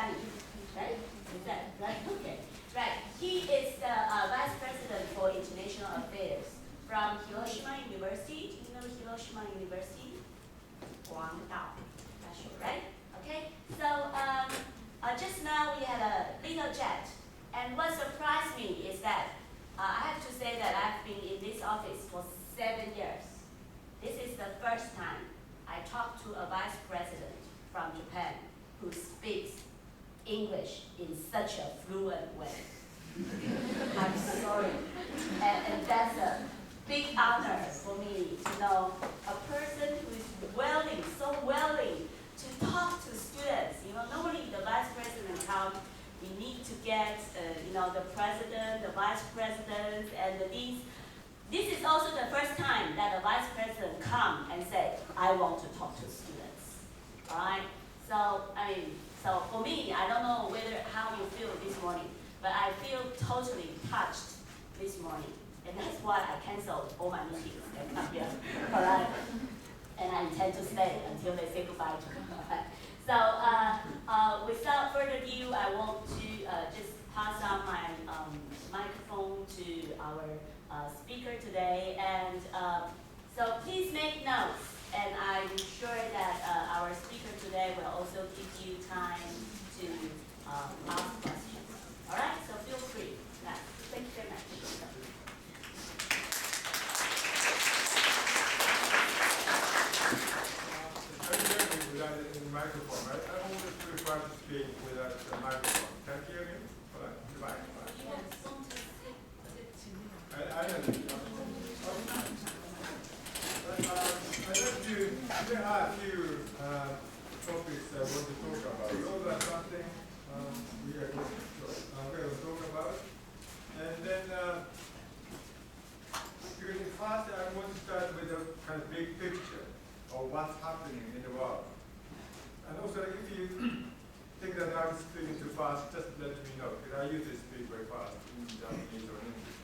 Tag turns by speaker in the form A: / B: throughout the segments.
A: Danny, right? Is that right? Okay, right. He is the Vice President for International Affairs from Hiroshima University. Do you know Hiroshima University? Guangdao, not sure, right? Okay, so just now we had a little chat, and what surprised me is that I have to say that I've been in this office for 7 years. This is the first time I talked to a vice president from Japan who speaks English in such a fluent way. I'm sorry. And that's a big honor for me to know a person who is so willing to talk to students. Normally the vice president comes, we need to get, the president, the vice president, and the deans. This is also the first time that a vice president come and say, I want to talk to students. All right? So for me, I don't know how you feel this morning, but I feel totally touched this morning. And that's why I canceled all my meetings and come here. All right? And I intend to stay until they say goodbye to me. So without further ado, I want to just pass on my microphone to our speaker today. And so please make notes. And I'm sure that our speaker today will also give you time to ask questions. All right? So feel free. Thank you very much.
B: In the microphone. I always prefer to speak without the microphone. Can you hear me? All right. I know. There are a few topics I want to talk about. Those are something we are going to talk about. And then, first I want to start with a kind of big picture of what's happening in the world. And also, if you think that I'm speaking too fast, just let me know, because I usually speak very fast in Japanese or in English.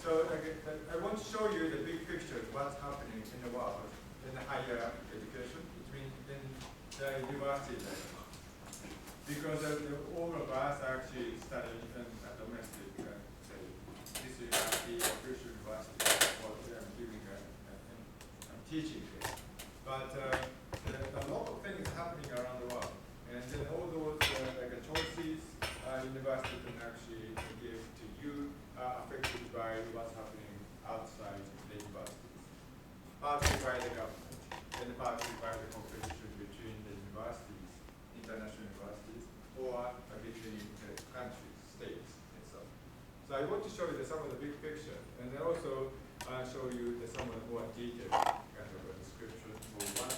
B: So I want to show you the big picture of what's happening in the world in the higher education, in the university level. Because all of us actually study in a domestic, say, this university, official university, or I'm giving I'm teaching here. But a lot of things happening around the world. And then all those choices university can actually give to you are affected by what's happening outside the universities. Partly by the government, and partly by the competition between the universities, international universities, or between the countries, states, and so on. So I want to show you some of the big picture, and then also show you some of the more detailed kind of a description of what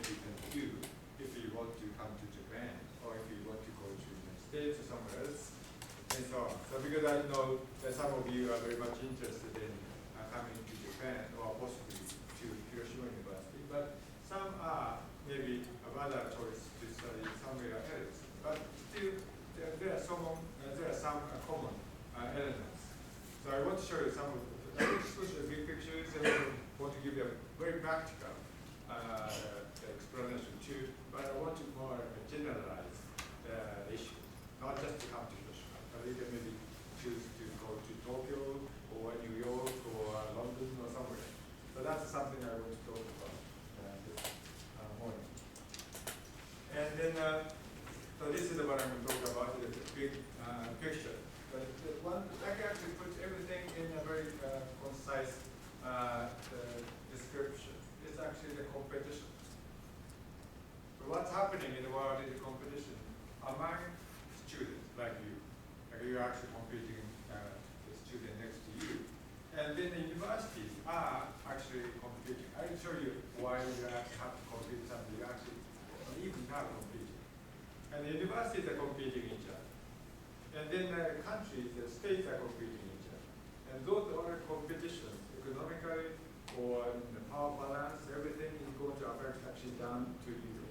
B: you can do if you want to come to Japan, or if you want to go to the United States or somewhere else, and so on. So because I know that some of you are very much interested in coming to Japan, or possibly to Hiroshima University, but some are maybe of other choice to study somewhere else. But still, there are some common elements. So I want to show you some of the big pictures, and I want to give you a very practical explanation too. But I want to more generalize the issue, not just to come to Hiroshima, but you can maybe choose to go to Tokyo or New York or London or somewhere. So that's something I want to talk about this morning. And then, so this is what I'm going to talk about, the big picture. But I can actually put everything in a very concise description. It's actually the competition. So what's happening in the world is the competition among students like you. Like you're actually competing the student next to you. And then the universities are actually competing. I'll show you why you actually have to compete with something you actually don't even have competing. And the universities are competing each other. And then the countries, the states are competing each other. And those are competitions, economically or in the power balance, everything is going to affect actually down to you.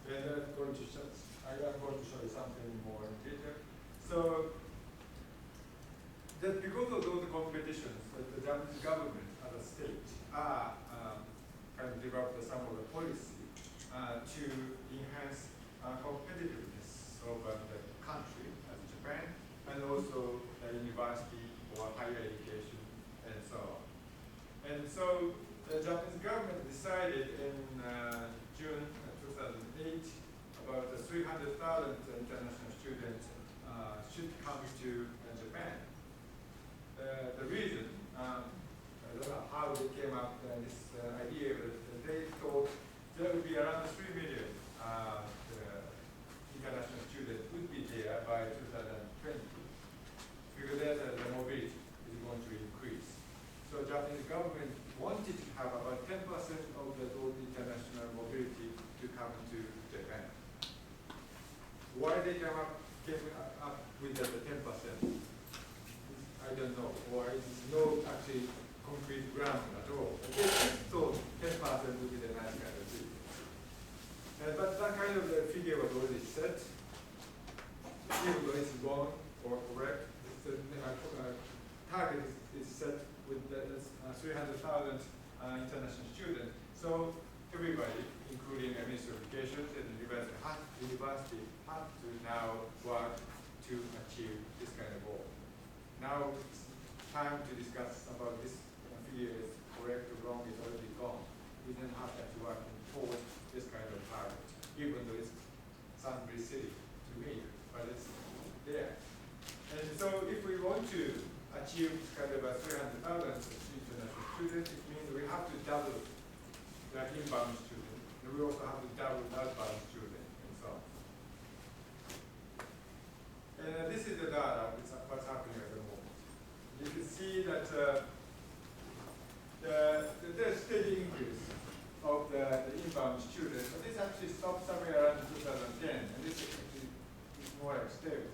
B: And I'm going to show you something more in detail. So that because of those competitions, the Japanese government and the state are kind of developed some of the policy to enhance competitiveness to Japan. The reason, I don't know how they came up with this idea, but they thought there would be around 3 million international students would be there by 2020, because the mobility is going to increase. So Japanese government wanted to have about 10% of the total international mobility to come to Japan. Why they came up with the 10%? I don't know. Or it is no actually concrete ground at all. They just thought 10% would be the nice kind of thing. But that kind of figure was already set. Even though it's wrong or correct, the target is set with 300,000 international students. So everybody, including Ministry of Education and university, have to now work to achieve this kind of goal. Now it's time to discuss about this figure is correct or wrong, is already gone. We don't have to work towards this kind of target, even though it sounds very silly to me, but it's there. And so if we want to achieve this kind of 300,000 international students, it means we have to double the inbound students, and we also have to double the outbound students, and so on. And this is the data, what's happening at the moment. You can see that there's steady increase of the inbound students, but this actually stopped somewhere around 2010, and this actually is more like stable.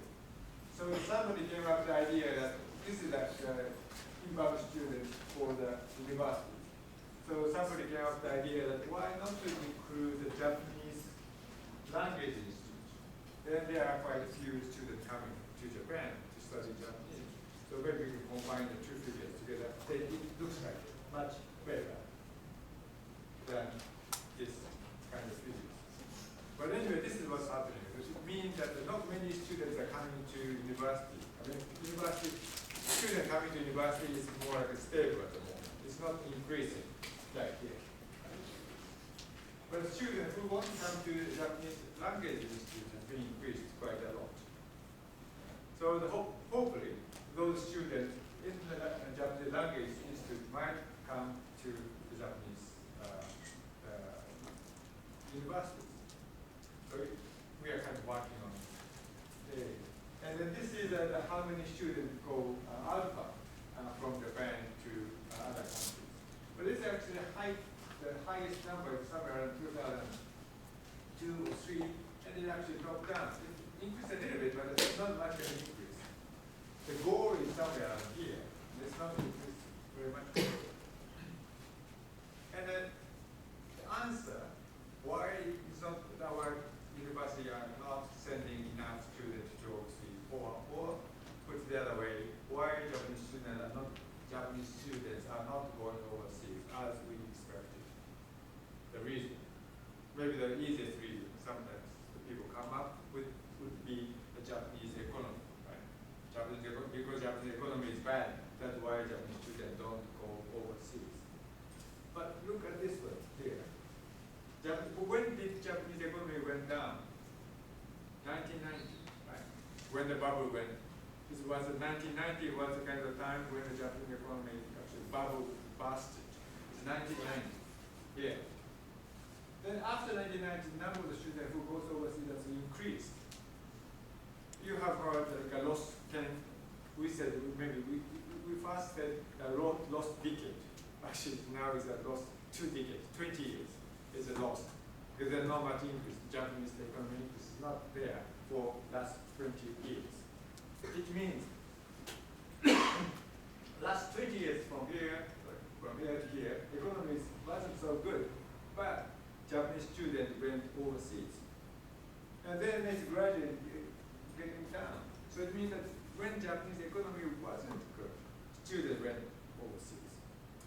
B: So somebody came up with the idea that this is actually inbound students for the university. So somebody came up with the idea that why not to include the Japanese language institute? Then there are quite a few students coming to Japan to study Japanese. So maybe we can combine the two figures together. Then it looks like much better than this kind of figure. But anyway, this is what's happening. Which means that not many students are coming to university. I mean, students coming to university is more like a stable at the moment. It's not increasing like here. But students who want to come to Japanese language institute have been increased quite a lot. So hopefully, those students in the Japanese language institute might come to the Japanese universities. So we are kind of working on it. And then this is how many students go outbound from Japan to other countries. But this is actually the highest number is somewhere around 2002 or 3, and it actually dropped down. It increased a little bit, but it's not much of an increase. The goal is somewhere around here. It's not increased very much. And then the answer, why is not our university are not sending enough students to overseas, or put the other way, why Japanese students are not going overseas as we expected. The reason, maybe the easiest reason, sometimes the people come up with would be the Japanese economy, right? Because Japanese economy is bad, that's why Japanese students don't go overseas. But look at this one here. When did Japanese economy went down? 1990, right? When the bubble went. This was 1990 was the kind of time when the Japanese economy actually bubble busted. It's 1990. Yeah. Then after 1990, the number of the students who goes overseas has increased. You have heard like a lost 10. We said maybe we first said a lost decade. Actually, now it's a lost 2 decades, 20 years. Is a loss because there's not much increase. Japanese economy increase is not there for last 20 years. It means last 20 years from here to here, economy wasn't so good, but Japanese students went overseas, and then it's gradually getting down. So it means that when Japanese economy wasn't good, students went overseas.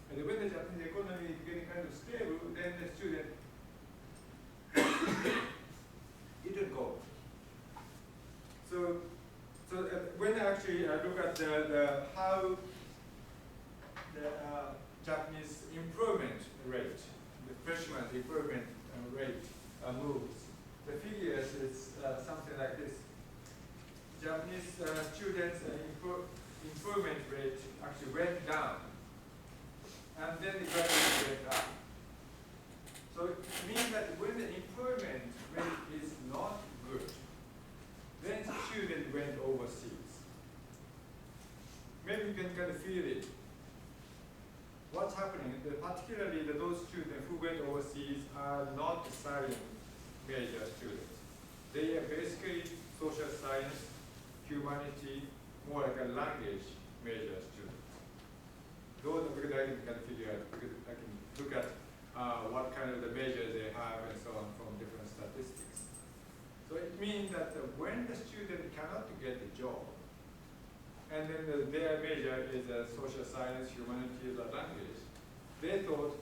B: And when the Japanese economy is getting kind of stable, then the student didn't go. So when actually I look at how the Japanese improvement rate, the freshman improvement rate moves, the figures is something like this. Japanese students' improvement rate actually went down, and then the gradually went up. So it means that when the improvement rate is not good, then students went overseas. Maybe you can kind of feel it. What's happening, particularly those students who went overseas are not science major students. They are basically social science, humanity, more like a language major students. Those are because I can figure out, because I can look at what kind of the measures they have and so on from different statistics. So it means that when the student cannot get a job, and then their major is social science, humanities, or language, they thought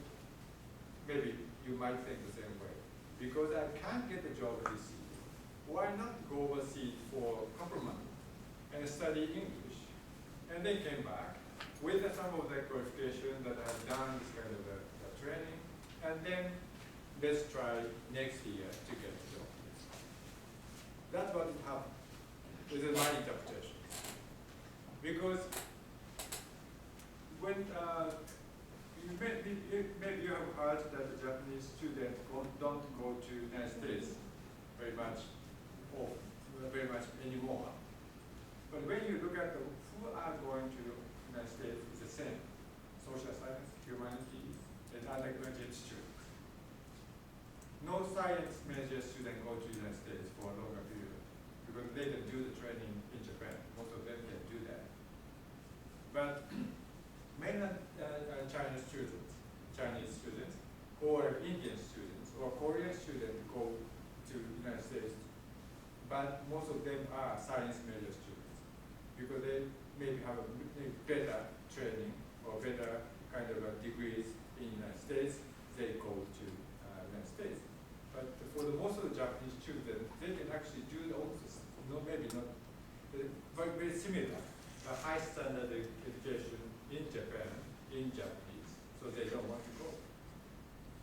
B: maybe you might think the same way. Because I can't get a job this year, why not go overseas for a couple months and study English? And they came back with some of the qualification that I have done this kind of training, and then let's try next year to get a job. That's what happened. This is my interpretation. Because when maybe you have heard that the Japanese students don't go to the United States very much, or very much anymore. But when you look at who are going to the United States, it's the same: social science, humanities, and other graduate students. No science major student go to the United States for a longer period because they can do the training in Japan. Most of them can do that. But mainland Chinese students, or Indian students, or Korean students go to the United States, but most of them are science major students because they maybe have a better training or better kind of degrees in the United States. They go to the United States. But for the most of the Japanese students, they can actually do the also, maybe not, but very similar. A high standard education in Japan, in Japanese, so they don't want to go.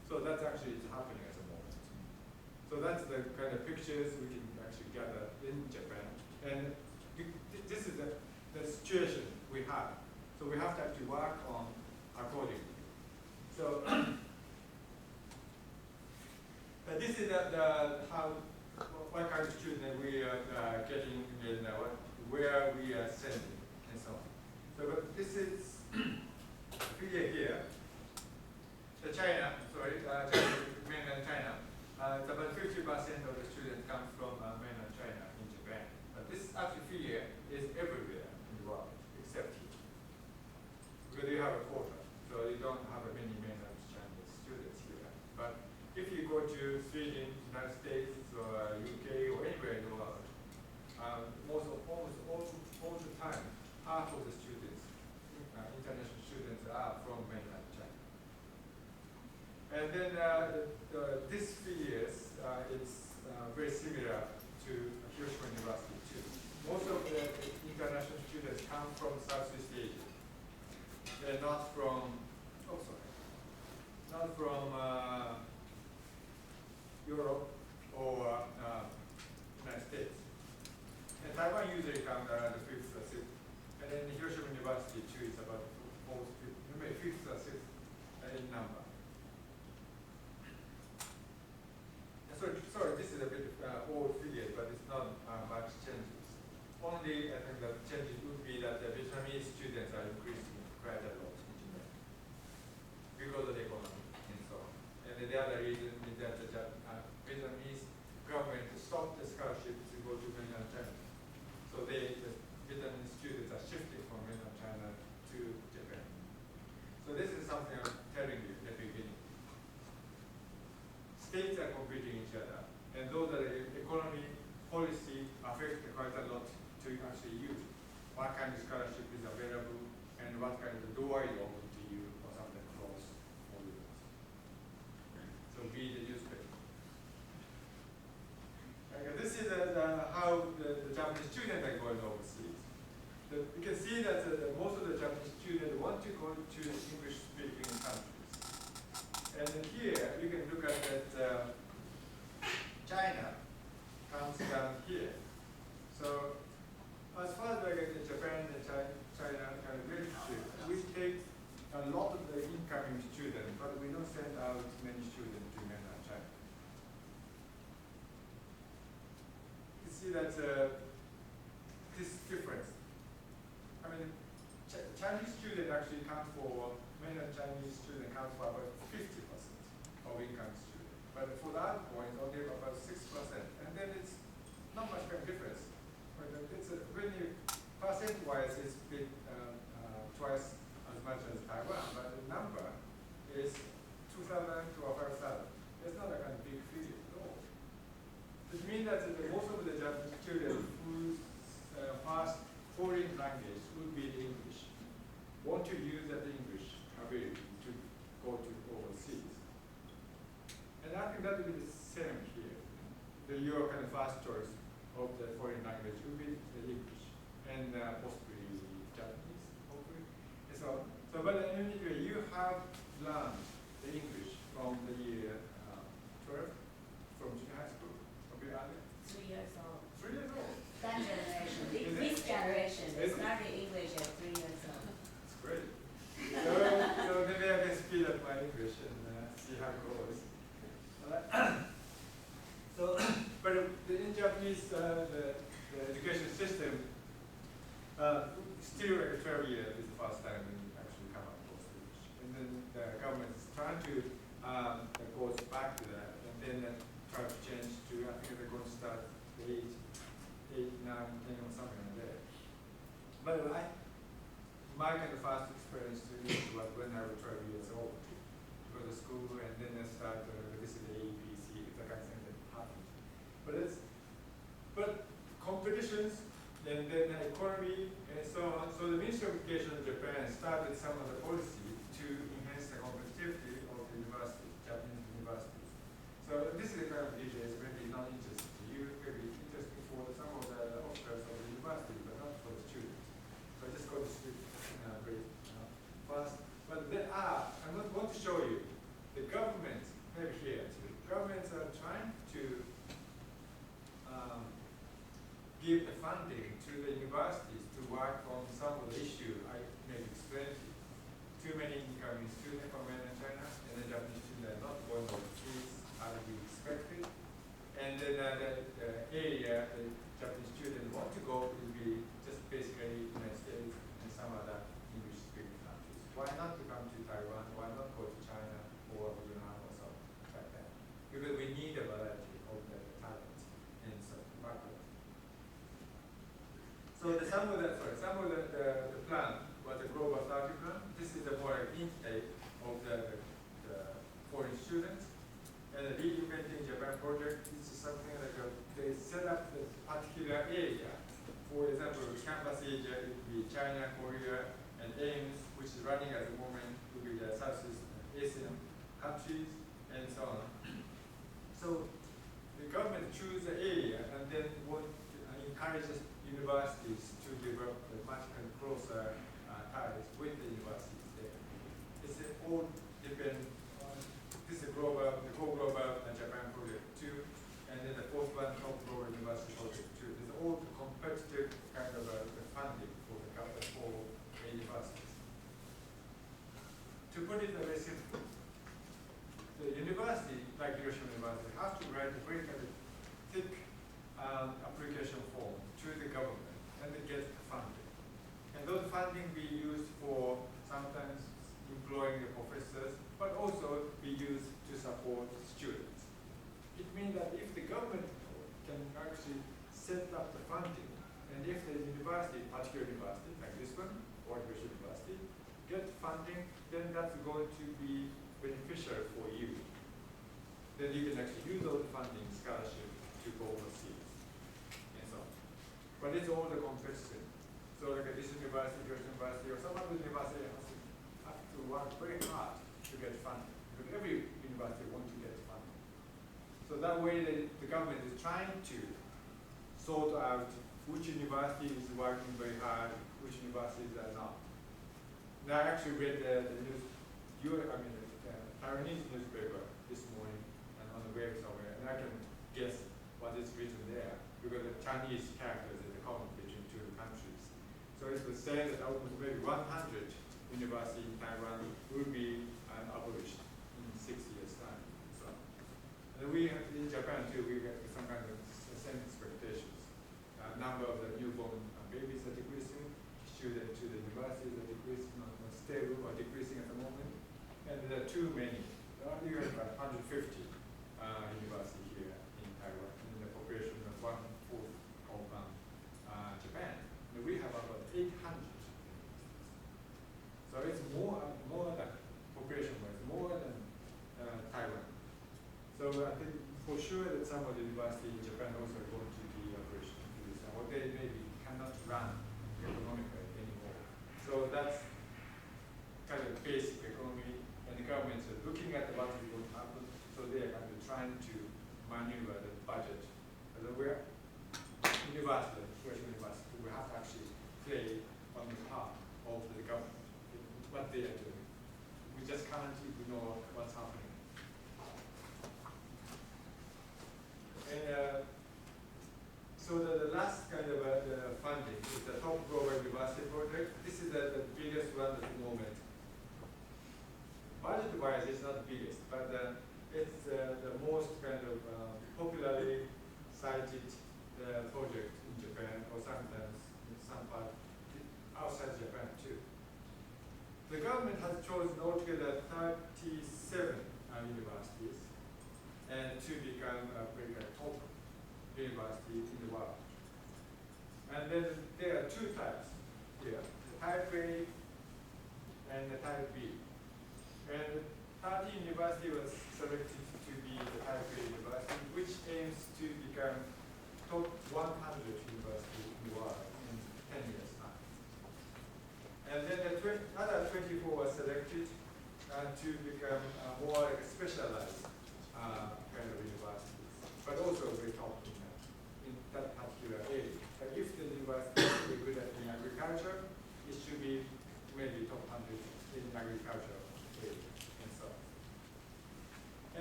B: So that's actually happening at the moment. So that's the kind of pictures we can actually gather in Japan. And this is the situation we have. So we have to actually work on accordingly. So this is what kind of student we are getting in, where we are sending. And so on. So but this is here. China, mainland China. It's about 50% of the students come from mainland China in Japan. But this actually figure is everywhere in the world except here. Because you have a quota, so you don't have many mainland Chinese students here. But if you go to Sweden, United States, or UK, or anywhere in the world, almost all the time, half of the students, international students, are from mainland China. And then this figures is very similar to Hiroshima University too. Most of the international students come from Southeast Asia. They're not from, not from Europe or United States. And Taiwan usually comes around the 5th or 6th. And then Hiroshima University too is about 5th or 6th in number. Sorry, this is a bit old figure, but it's not much changes. Only, I think, the changes would be that the Vietnamese students are increasing quite a lot in Japan because of the economy and so on. And then the other reason is that the Vietnamese government stopped the scholarships to go to mainland China. So the Vietnamese students are shifting from mainland China to Japan. So this is something I'm telling you at the beginning. States are competing each other, and those are the economy policy affect quite a lot to actually use. What kind of scholarship is available, and what kind of door is open to you, or something close for you. So be the newspaper. Okay, this is how the Japanese students are going overseas. You can see that most of the Japanese students want to go to English-speaking countries. And then here, you can look at that China comes down here. So see that this difference. I mean, Chinese students actually count for, mainland Chinese students count for about 50% of income students. But for the other point, only about 6%. And then it's not much kind of difference. But it's when you, percent-wise, it's big, twice as much as Taiwan, but the number is 2,000 to 5,000. It's not a kind of big figure at all. It means that most of the Japanese students whose first foreign language would be English want to use that English ability to go to overseas. And I think that will be the same here. Your kind of first choice of the foreign language would be the English and possibly Japanese, hopefully. So but anyway, you have learned the English from the year 12, from junior high school, a bit earlier.
A: 3 years old.
B: 3 years old.
A: That generation,
B: Is
A: this
B: it?
A: generation, they
B: Is it?
A: started English at 3 years old.
B: It's great. So maybe I can speed up my English and see how it goes. So, but in Japanese, the education system, still like 12 years is the first time when you actually come up with English. And then the government is trying to go back to that, and then try to change to, I think they're going to start the 8, 9, 10 or something like that. But my kind of first experience to English was when I was 12 years old. To go to school and then I started visit the ABC, the kind of thing that happened. But competitions and then economy and so on. So the Ministry of Education of Japan started some of the policy to enhance the competitivity of the universities, Japanese universities. So this is the kind of issue is maybe not interesting to you, maybe interesting for some of the officers of the university, but not for the students. So I just go to students very fast. But there are, I want to show you, the government, maybe here too, governments are trying to give the funding to the universities to work on some of the issues I maybe explained to you. Too many incoming students from mainland China, and the Japanese students are not going overseas as we expected. And then the area the Japanese students want to go will be just basically United States and some other English-speaking countries. Why not to come to Taiwan? Why not go to China or Vietnam or something like that? Because we need a variety of the talent in some market. So some of the plan was a global 30 plan. This is the more intake of the foreign students. And the reinventing Japan project is something like they set up the particular area. For example, Campus Asia, it would be China, Korea, and AIMS, which is running at the moment, would be the Southeast Asian countries, and so on. So the government choose the area and then encourages universities to develop a much closer ties with the universities there. It's all depend on this is the co-global Japan project too, and then the fourth one, global university project too. It's all competitive kind of funding for the government for the universities. To put it very simply, the university, like Hiroshima University, has to write a very kind of thick application form to the government and they get the funding. And those funding be used for sometimes employing the professors, but also be used to support students. It means that if the government can actually set up the funding, and if the university, particular university like this one, or Hiroshima University, get funding, then that's going to be beneficial for you. Then you can actually use those funding scholarship to go overseas. But it's all the competition. So like this university, or some other university has to work very hard to get funding. Because every university wants to get funding. So that way the government is trying to sort out which university is working very hard, which universities are not. Now I actually read the news, Taiwanese newspaper this morning and on the web somewhere, and I can guess what is written there because the Chinese characters between two countries. So it was said that almost maybe 100 universities in Taiwan will be abolished in 6 years' time. So, and we have, in Japan too, we have some kind of same expectations. too many. You have about 150 university here in Taiwan, and the population of 1/4 of Japan. And we have about 800. So it's more than population-wise, more than Taiwan. So I think for sure that some of the universities in Japan also are going to be operational to this, or they maybe cannot run economically anymore. So that's kind of basic economy, and the governments are looking at what is going to happen, so they are kind of trying to maneuver the budget. And we're university, we have to actually play on the part of the government, what they are doing. We just can't ignore what's happening. And so the last kind of funding is the Top Global University Project. This is the biggest one at the moment. Budget-wise, it's not the biggest, but it's the most kind of popularly cited project in Japan, or sometimes in some part outside Japan too. The government has chosen altogether 37 universities and to become a very top university in the world. And then there are two types here, the type A and the type B. And 30 university was selected to be the type A university, which aims to become top 100 university in the world in 10 years' time. And then the other 24 were selected to become more like a specialized kind of universities, but also very top in that particular area. But if the university is very good at agriculture, it should be maybe top 100 in agriculture area and so on.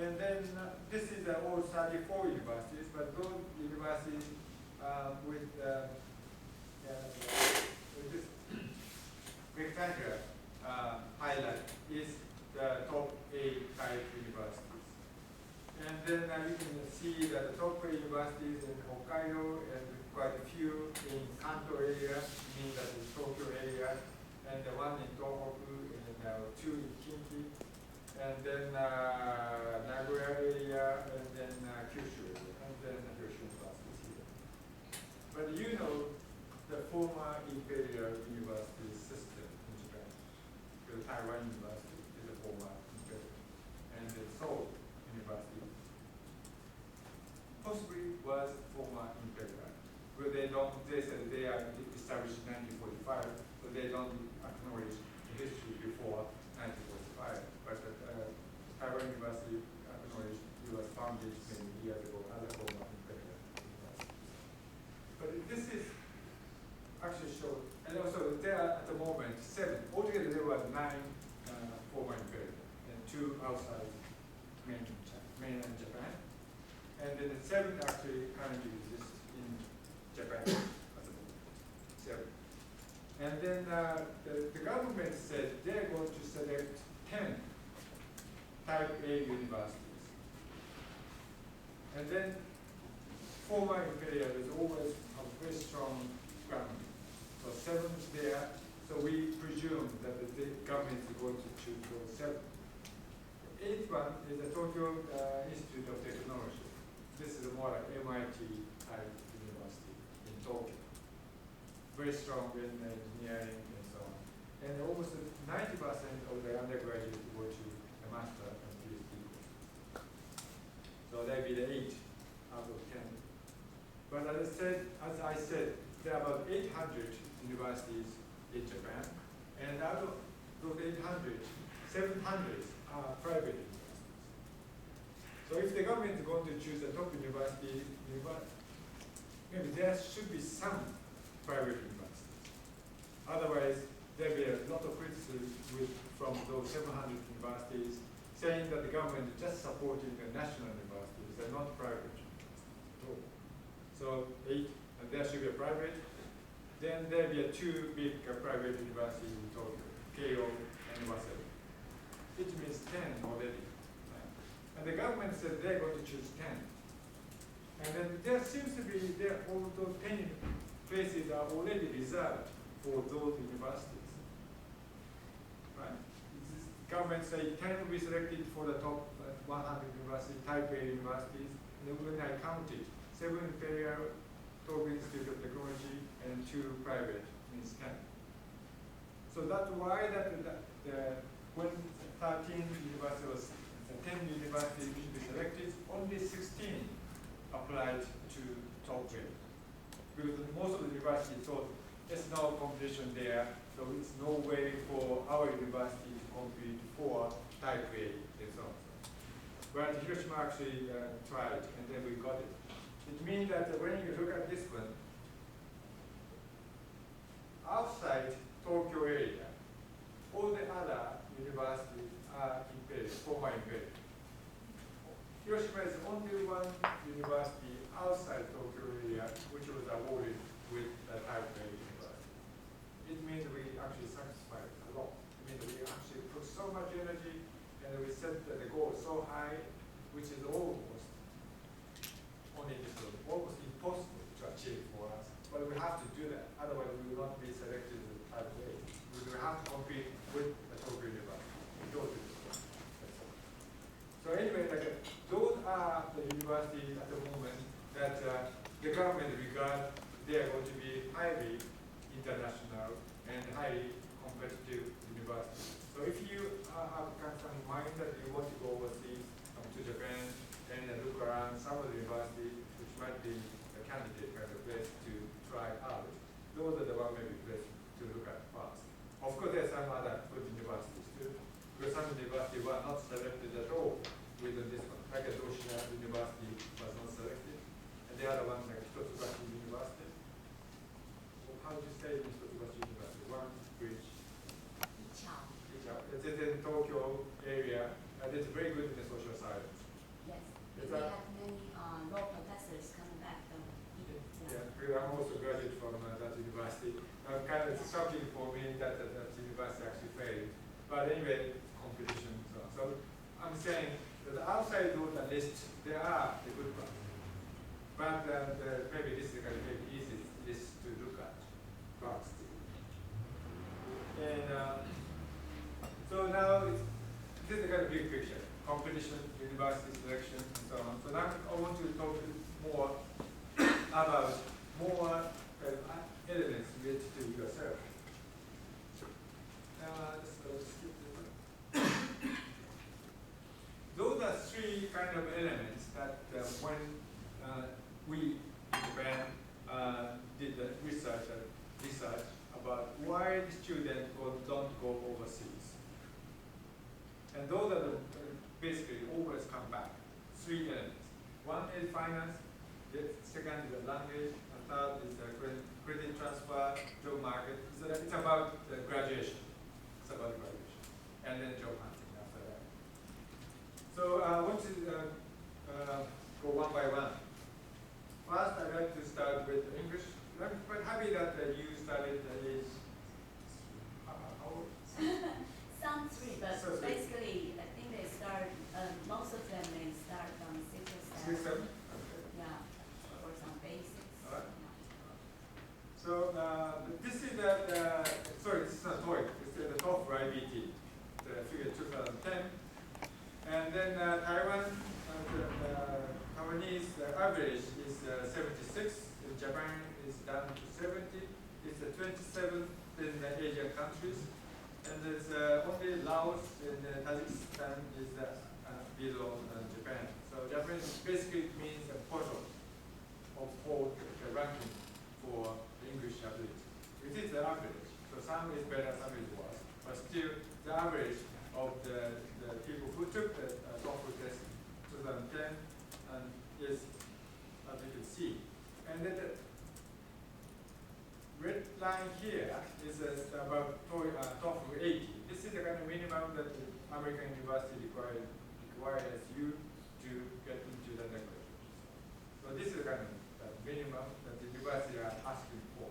B: And then this is all 34 universities, but those universities with this rectangular highlight is the top A type universities. And then you can see that the top A universities in Hokkaido and quite a few in Kanto area, meaning that the Tokyo area, and the one in Tohoku and 2 in Kinki, and then Nagoya area, and then Kyushu area, and then Hiroshima University here. But you know the former imperial university system in Japan. The Taiwan University is a former imperial, and the Seoul University possibly was former imperial. But they said they are established in 1945, so they don't acknowledge the history before 1945. But Taiwan University acknowledged it was founded many years ago as a former imperial university. But this is actually shown, and also there are at the moment 7. Altogether there were 9 former imperial and 2 outside mainland Japan. And then the 7th actually currently exists in Japan at the moment. 7. And then the government said they're going to select 10 type A universities. And then former imperial is always a very strong government. So 7 is there, so we presume that the government is going to choose those 7. The 8th one is the Tokyo Institute of Technology. This is more like MIT type university in Tokyo. Very strong in engineering and so on. And almost 90% of the undergraduates go to a master and PhD course. So that would be the 8 out of 10. But as I said, there are about 800 universities in Japan, and out of those 800, 700 are private universities. So if the government is going to choose a top university, maybe there should be some private universities. Otherwise, there will be a lot of criticism from those 700 universities saying that the government is just supporting the national universities and not private universities. So 8, and there should be a private. Then there will be 2 big private universities in Tokyo, Keio and Waseda. It means 10 already. And the government said they're going to choose 10. And then there seems to be, all those 10 places are already reserved for those universities. Right? government say 10 will be selected for the top 100 universities, type A universities. And when I counted, 7 Imperial, Togo Institute of Technology, and 2 private, means 10. So that's why when 13 universities was, 10 universities should be selected, only 16 applied to top grade. Because most of the universities thought there's no competition there, so it's no way for our university to compete for type A and so on. But Hiroshima actually tried, and then we got it. It means that when you look at this one, outside Tokyo area, all the other universities are impaired, former impaired. Hiroshima is only one university outside Tokyo area which was awarded with the type A university. It means we actually satisfied a lot. It means we actually put so much energy and we set the goal so high, which is almost impossible to achieve for us. But we have to do that, otherwise we will not be selected as a type A. We will have to compete with the Tokyo University. So anyway, those are the universities at the moment that the government regards they are going to be highly international and highly competitive universities. So if you have kind of in mind that you want to go overseas, come to Japan, and look around some of the universities which might be a candidate kind of place to try out, those are the one maybe place to look at first. Of course, there are some other good universities too, because some universities were not selected at all within this one, like Doshina University was not selected, and the other one like Hitotsubashi University. Well, how do you say Hitotsubashi University? One bridge.
A: Ichao.
B: It's in Tokyo area, and it's very good in the social science.
A: Yes.
B: Is
A: We
B: that-
A: have many law professors coming back from
B: Yeah, because I'm also graduate from that university. Kind of it's shocking for me that that university actually failed. But anyway, competition. So I'm saying that outside of the list, there are the good ones. But maybe this is going to make it easy list to look at first. And so now this is a kind of big picture. Competition, university selection, and so on. So now I want to talk more about more elements related to yourself. Let's skip this one. Those are 3 kind of elements that when we in Japan did the research about why the students don't go overseas. And those are the basically always come back. 3 elements. One is finance, the second is the language, and third is the credit transfer, job market. So it's about the graduation. It's about graduation. And then job hunting after that. So I want to go one by one. First, I'd like to start with English. I'm quite happy that you studied the age. How old?
A: Some 3, but
B: So 3.
A: basically, I think they start, most of them may start from 6 or 7.
B: 6, 7? Okay.
A: Yeah, or some basics.
B: All right.
A: Yeah.
B: So this is sorry, this is not TOEIC. This is the TOEFL IBT, the figure 2010. And then Taiwanese average is 76. In Japan is down to 70. It's the 27th in the Asian countries. And there's only Laos and Tajikistan is below Japan. So Japan basically means a portion of all the ranking for the English ability. It is the average. So some is better, some is worse. But still, the average of the people who took the TOEFL test in 2010 is, as you can see. And then the red line here is about TOEFL 80. This is the kind of minimum that the American university requires you to get into the next. So this is the kind of minimum that the university are asking for.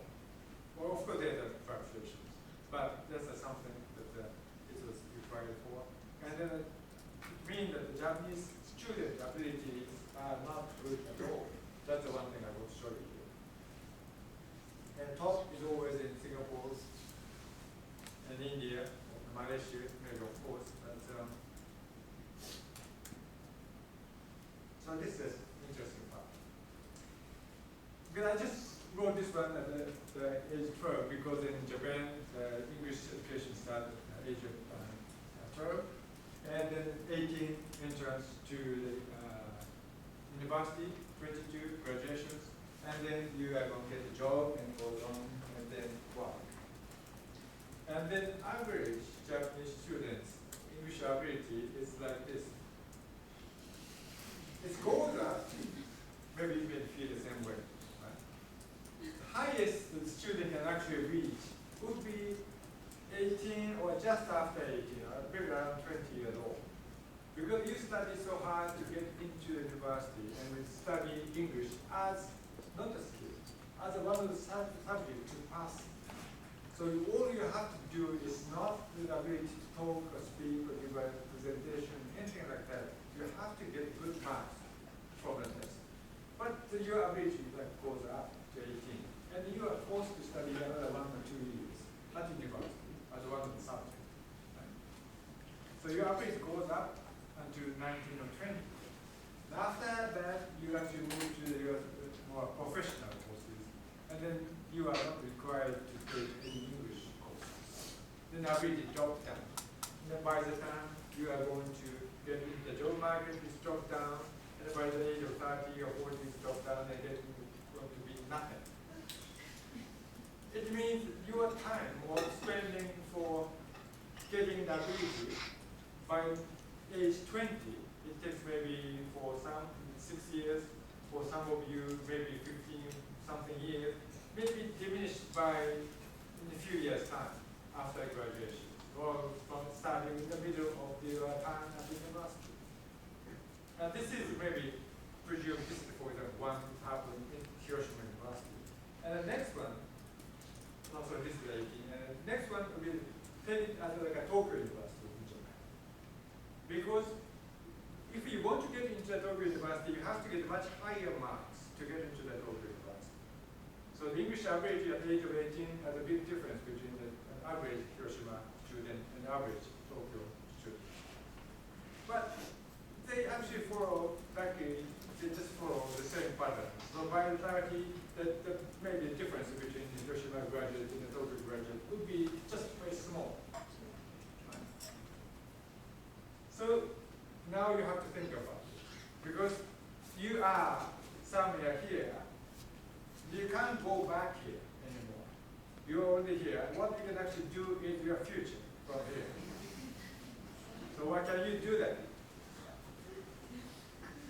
B: Well, of course, there are fluctuations, but this is something that it was required for. And then it means that the Japanese student abilities are not good at all. That's the one thing I will show you here. And top is always in Singapore and India, Malaysia, maybe of course, but So this is interesting part. Because I just wrote this one at the age 12 because in Japan, the English education started at the age of 12. And then 18 entrance to the university, 22 graduations. And then you are going to get a job and go on and then work. And then average Japanese students, English ability is like this. It goes up, maybe you may feel the same way. Right? The highest the student can actually reach would be 18 or just after 18, or maybe around 20 years old. Because you study so hard to get into the university and study English as not a skill, as one of the subjects to pass. So all you have to do is not the ability to talk or speak or give a presentation, anything like that. You have to get good marks from the test. But your ability goes up to 18. And you are forced to study another 1 or 2 years at university as one of the subjects. Right? So your ability goes up until 19 or 20. And after that, you actually move to your more professional courses. And then you are not required to take any English courses. Then ability drops down. And then by the time you are going to get into the job market, it's dropped down. And by the age of 30 or 40, it's dropped down and it's going to be nothing. It means your time or spending for getting the ability by age 20, it takes maybe for some 6 years, for some of you maybe 15 something years, maybe diminished by in a few years' time after graduation, or from starting in the middle of your time at the university. And this is maybe, presume this is for example, one happened in Hiroshima University. And the next one, also this is 18, and the next one will be take it as like a Tokyo University in Japan. Because if you want to get into the Tokyo University, you have to get much higher marks to get into the Tokyo University. So the English average at the age of 18 has a big difference between the average Hiroshima student and average Tokyo student. But they actually follow, they just follow the same pattern. So by the 30, maybe the difference between the Hiroshima graduate and the Tokyo graduate would be just very small. Right? So now you have to think about it. Because you are somewhere here, you can't go back here anymore. You're already here. What you can actually do is your future from here. So what can you do then?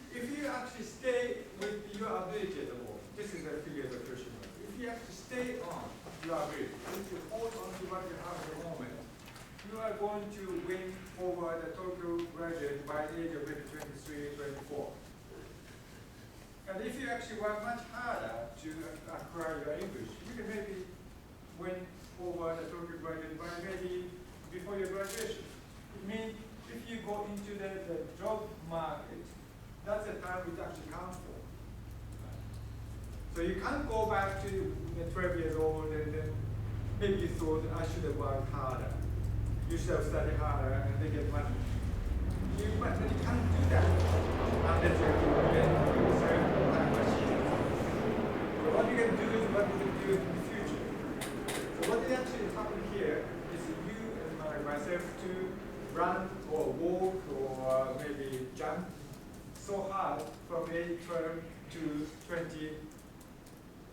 B: If you actually stay with your ability at the moment, this is the figure of the Hiroshima. If you actually stay on your ability, if you hold on to what you have at the moment, you are going to win over the Tokyo graduate by the age of maybe 23, 24. And if you actually work much harder to acquire your English, you can maybe win over the Tokyo graduate by maybe before your graduation. It means if you go into the job market, that's the time it actually counts for. So you can't go back to 12 years old and then maybe you thought I should have worked harder. You should have studied harder and then get money. But you can't do that unless you invent yourself time machine. So what you can do is what you can do in the future. So what actually happened here is you and myself to run or walk or maybe jump so hard from age 12 to 20,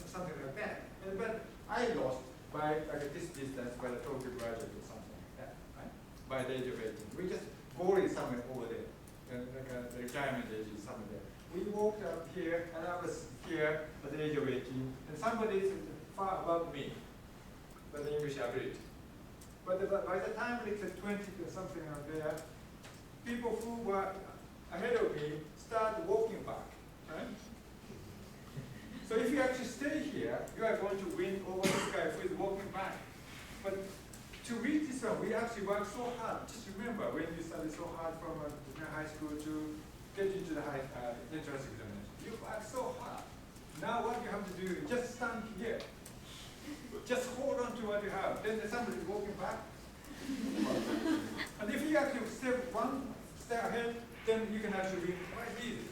B: something like that. But I lost by this distance by the Tokyo graduate or something like that, right? By the age of 18. We just buried somewhere over there. And the retirement age is somewhere there. We walked up here, and I was here at the age of 18, and somebody is far above me by the English ability. But by the time it's 20 or something out there, people who were ahead of me start walking back. Right? So if you actually stay here, you are going to win over this guy who is walking back. But to reach this one, we actually work so hard. Just remember when you study so hard from junior high school to get into the entrance examination. You work so hard. Now what you have to do is just stand here. Just hold on to what you have. Then somebody is walking back. And if you actually step one step ahead, then you can actually win quite easy.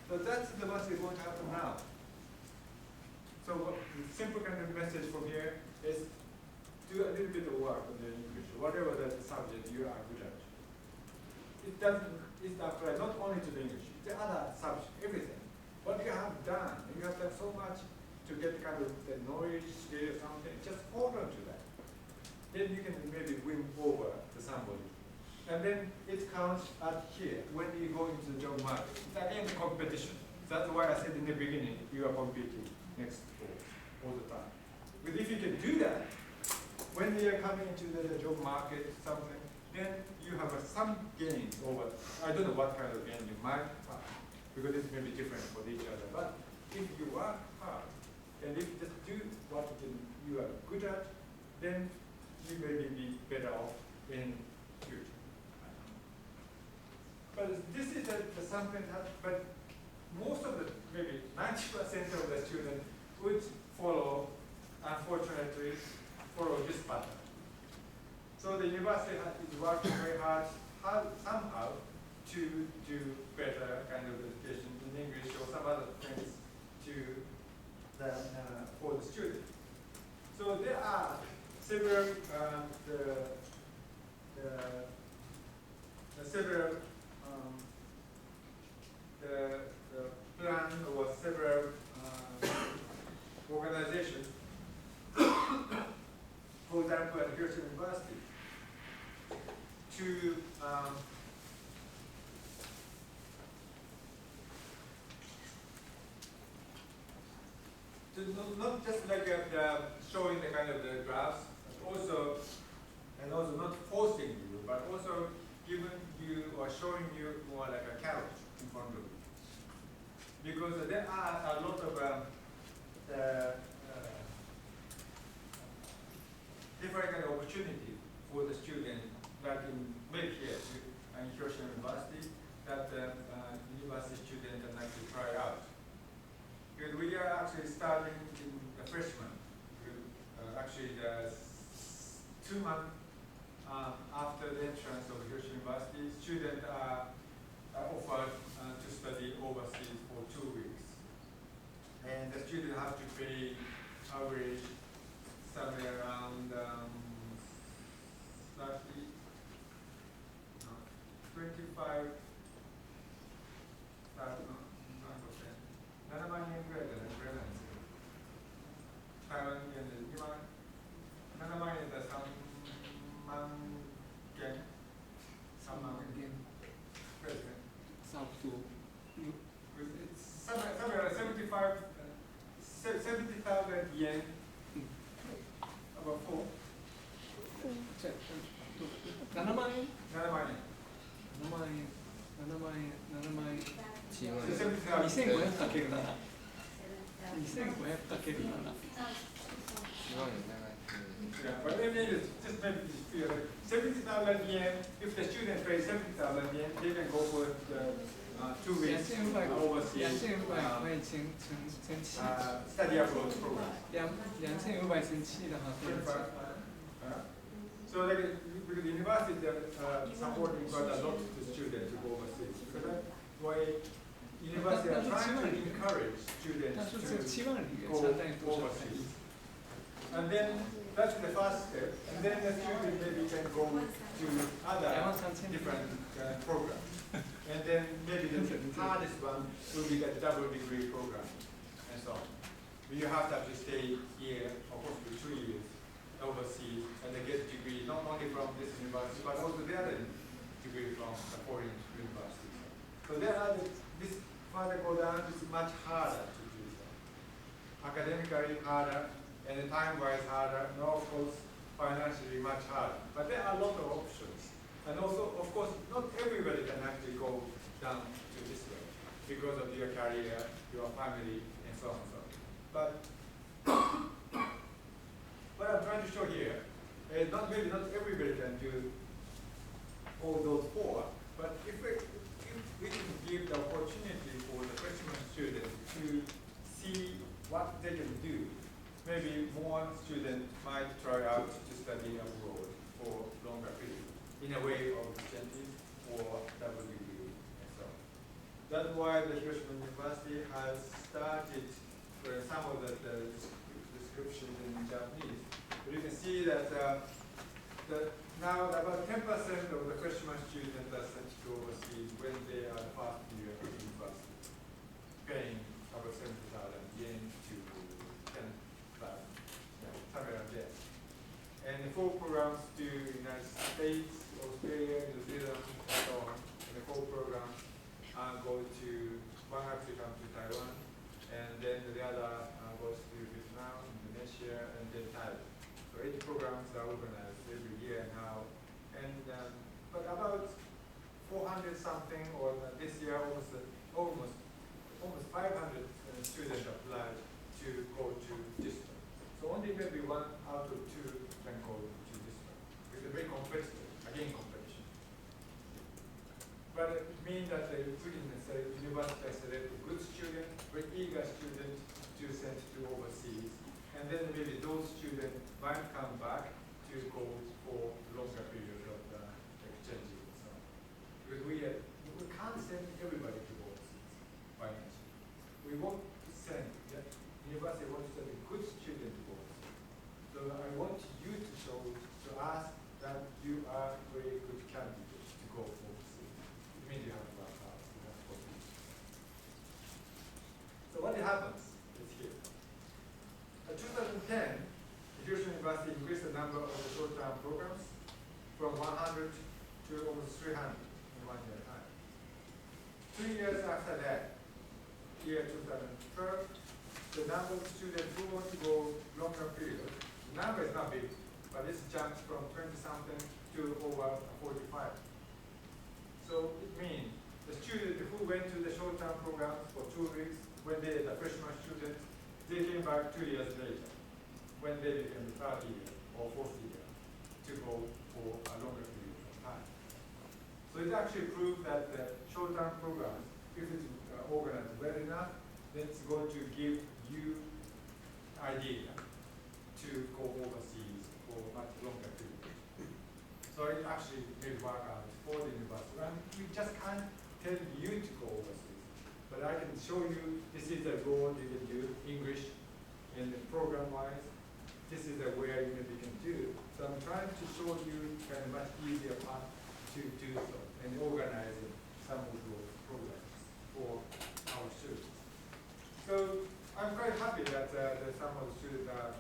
B: So that's the what's going to happen now. So the simple kind of message from here is do a little bit of work on the English, whatever the subject you are good at. It applies not only to the English, the other subject, everything. What you have done so much to get kind of the knowledge, skill, something, just hold on to that. Then you can maybe win over to somebody. And then it counts at here, when you go into the job market. It's again competition. That's why I said in the beginning, you are competing next door all the time. But if you can do that, when you are coming into the job market, something, then you have some gain over, I don't know what kind of gain you might have, because it may be different for each other. But if you work hard, and if you just do what you are good at, then you may be better off in future. But this is something that, but most of the, maybe 90% of the students would follow, unfortunately, follow this pattern. So the university is working very hard somehow to do better kind of education in English or some other things for the student. So there are several the plan or several organizations, for example, at Hiroshima University, to not just like showing the kind of the graphs, but also not forcing you, but also giving you or showing you more like a carrot in front of you. Because there are a lot of different kind of opportunity for the student, like in maybe here in Hiroshima University, that university students can actually try out. Because we are actually starting in the freshman. Actually, the 2 months after the entrance of Hiroshima University, students are offered to study overseas for 2 weeks. And the student have to pay average somewhere around 25, 7万円ぐらいじゃないくらいなんですよ。台湾円で今7万円で3万元、3万元くらいですね。Somewhere 70,000 yen, about 4.
C: 7万円
B: 7万円。
C: 7万円7万円7万円
B: 2500
C: かける7 2500かける7
B: Yeah, but maybe just maybe 70,000 yen. If the student pays 70,000 yen, they can go for 2 weeks overseas study abroad program.
C: 2500 1000的话
B: So like, because the university supporting quite a lot to students to go overseas. Because that's why university are trying to encourage students to go overseas. And then that's the first step. And then the student maybe can go to other different programs. And then maybe the hardest one will be the double degree program and so on. You have to actually stay here or possibly 2 years overseas and they get a degree not only from this university but also the other degree from the foreign universities. So there are this further go down is much harder to do so. Academically harder and time-wise harder, and of course financially much harder. But there are a lot of options. And also, of course, not everybody can actually go down to this way because of your career, your family, and so on and so on. But what I'm trying to show here is not everybody can do all those 4, but if we can give the opportunity for the freshman students to see what they can do, maybe more students might try out to study abroad for longer period in a way of incentives or double degree and so on. That's why the Hiroshima University has started some of the descriptions in Japanese. But you can see that now about 10% of the freshman students are sent to overseas when they are the first year of university, paying about 70,000 yen to 10,000, somewhere around there. And the 4 programs to United States, Australia, New Zealand, and so on. And the 4 programs go to, one actually comes to Taiwan, and then the other goes to Vietnam, Indonesia, and then Thailand. So 8 programs are organized every year now. And but about 400 something, or this year almost 500 students applied to go to distance. So only maybe 1 out of 2 can go to distance. It's a very competitive, again competition. But it means that the university has selected good students, very eager students to send to overseas. And then maybe those students might come back to go for longer period of exchanging and so on. Because we can't send everybody to overseas financially. We want to send, university wants to send a good student to overseas. So I want you to show to us that you are very good candidates to go overseas. It means you have to work hard. So what happens is here. In 2010, the Hiroshima University increased the number of the short-term programs from 100 to almost 300 in 1 year time. 2 years after that, year 2012, the number of students who want to go longer period, the number is not big, but this jumps from 20-something to over 45. So it means the students who went to the short-term programs for 2 weeks, when they are the freshman students, they came back 2 years later, when they became the 3rd year or 4th year, to go for a longer period of time. So it actually proves that the short-term programs, if it's organized well enough, then it's going to give you idea to go overseas for much longer period. So it actually will work out for the university. And we just can't tell you to go overseas. But I can show you, this is the goal you can do, English, and program-wise, this is where you maybe can do. So I'm trying to show you kind of much easier path to do so, and organizing some of those programs for our students. So I'm quite happy that some of the students are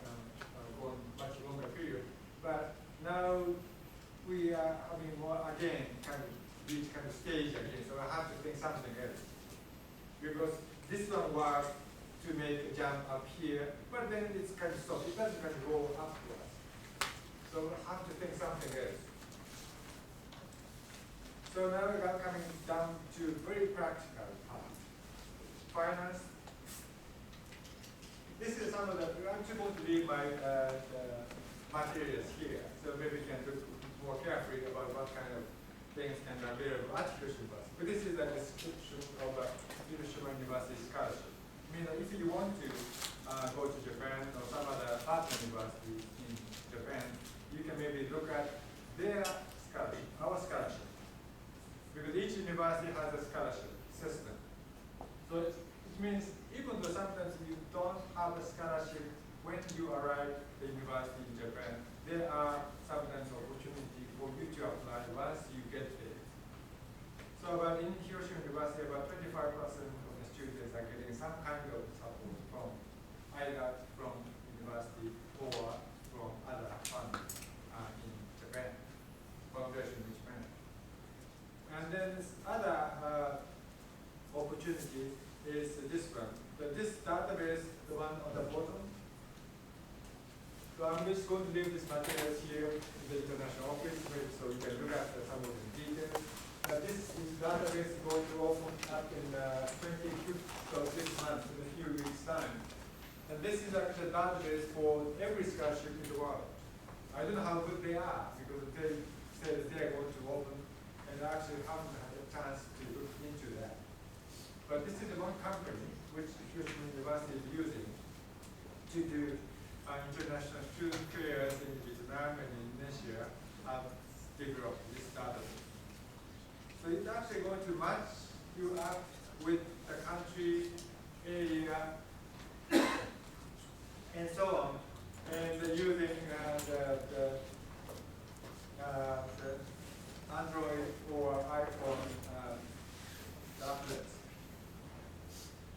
B: going much longer period, but now we are having more, again, kind of reach kind of stage again, so I have to think something else. Because this one works to make a jump up here, but then it's kind of stop. It doesn't kind of go upwards. So I have to think something else. So now we're coming down to very practical part. Finance. This is some of the, I'm supposed to read my materials here, so maybe you can look more carefully about what kind of things can be available at Hiroshima University. But this is a description of Hiroshima University scholarship. I mean, if you want to go to Japan or some other partner universities in Japan, you can maybe look at their scholarship, our scholarship. Because each university has a scholarship system. So it means even though sometimes you don't have a scholarship when you arrive at the university in Japan, there are sometimes opportunity for you to apply once you get there. So about in Hiroshima University, about 25% of the students are getting some kind of support from either from university or from other funds in Japan, foundation in Japan. And then this other opportunity is this one. But this database, the one on the bottom. So I'm just going to leave this materials here in the international office so you can look at some of the details. This database is going to open up in 25th of this month, in a few weeks' time. And this is actually a database for every scholarship in the world. I don't know how good they are because they say they're going to open, and I actually haven't had a chance to look into that. But this is the one company which Hiroshima University is using to do international student fairs in Vietnam and Indonesia have developed this database. So it's actually going to match you up with the country, area, and so on, and using the Android or iPhone tablets.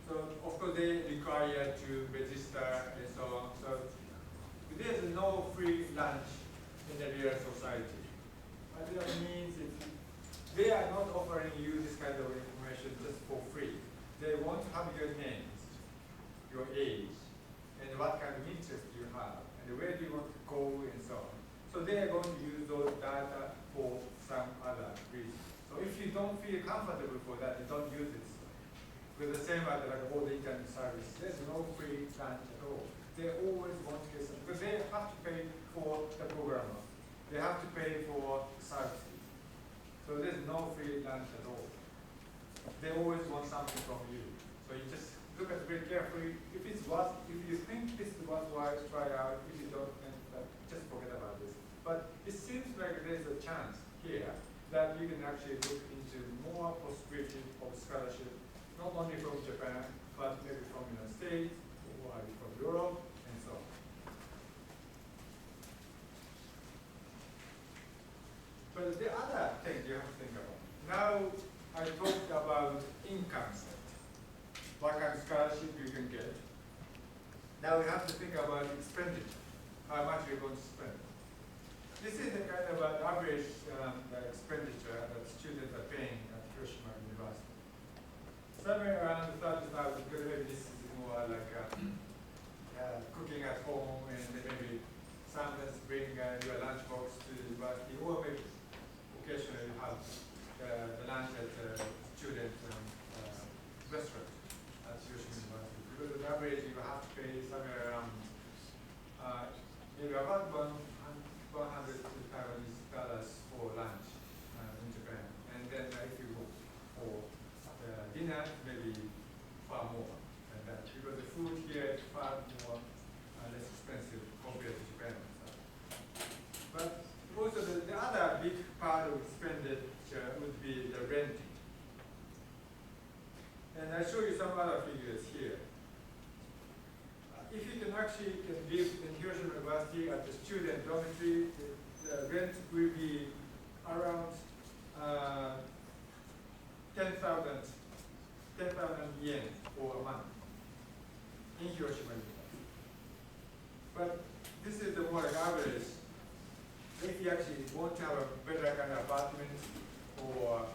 B: So of course they require to register and so on. So there is no free lunch in the real society. What that means is they are not offering you this kind of information just for free. They want to have your names, your age, and what kind of interest you have, and where do you want to go, and so on. So they are going to use those data for some other reason. So if you don't feel comfortable for that, you don't use it. With the same as like all the internet service, there's no free lunch at all. They always want to get some, because they have to pay for the programmer. They have to pay for services. So there's no free lunch at all. They always want something from you. So you just look at it very carefully. If it's worth, if you think this is worthwhile, try out. If you don't, then just forget about this. But it seems like there's a chance here that you can actually look into more possibility of scholarship, not only from Japan, but maybe from the United States, or from Europe, and so on. But the other thing you have to think about. Now I talked about income set, what kind of scholarship you can get. Now we have to think about expenditure, how much you're going to spend. This is the kind of average expenditure that students are paying at Hiroshima University. Somewhere around 30,000, because maybe this is more like cooking at home, and maybe sometimes bring your lunchbox to the university, or maybe occasionally have the lunch at the student restaurant at Hiroshima University. Because on average, you have to pay somewhere around maybe about $100 to $500 for lunch in Japan. And then if you go for dinner, maybe far more than that. Because the food here is far more less expensive compared to Japan. But also the other big part of expenditure would be the renting. And I show you some other figures here. If you can actually live in Hiroshima University at the student dormitory, the rent will be around 10,000 yen for a month in Hiroshima University. But this is the more average. If you actually want to have a better kind of apartment or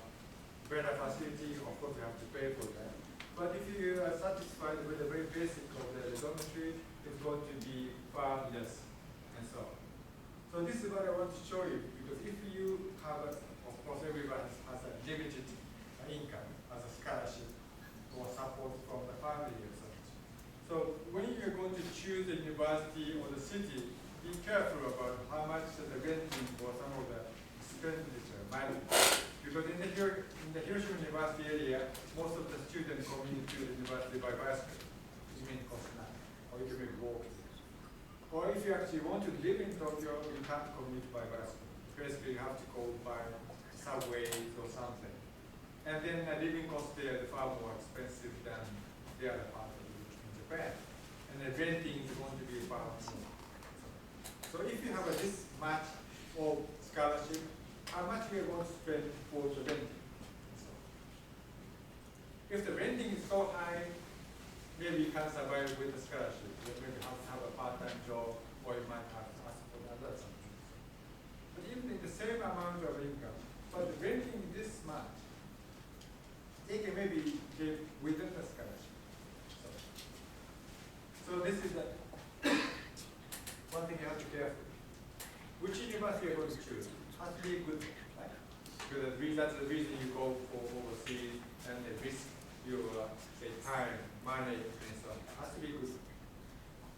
B: better facility, of course you have to pay for that. But if you are satisfied with the very basic of the dormitory, it's going to be far less, and so on. So this is what I want to show you, because if you have, of course everybody has a limited income as a scholarship or support from the family or such. So when you're going to choose the university or the city, be careful about how much the renting or some of the expenditure might be. Because in the Hiroshima University area, most of the students commute to the university by bicycle, which means cost nothing, or you can maybe walk. Or if you actually want to live in Tokyo, you can't commute by bicycle. Basically, you have to go by subways or something. And then the living cost there is far more expensive than the other part of Japan. And the renting is going to be far more. So if you have this much of scholarship, how much we are going to spend for the renting? If the renting is so high, maybe you can survive with the scholarship. You maybe have to have a part-time job, or you might have to ask for other something. But even in the same amount of income, but the renting this much, they can maybe live within the scholarship. So this is the one thing you have to be careful. Which university are you going to choose? Has to be a good one, right? Because that's the reason you go for overseas, and the risk your say time, money, and so on. Has to be good.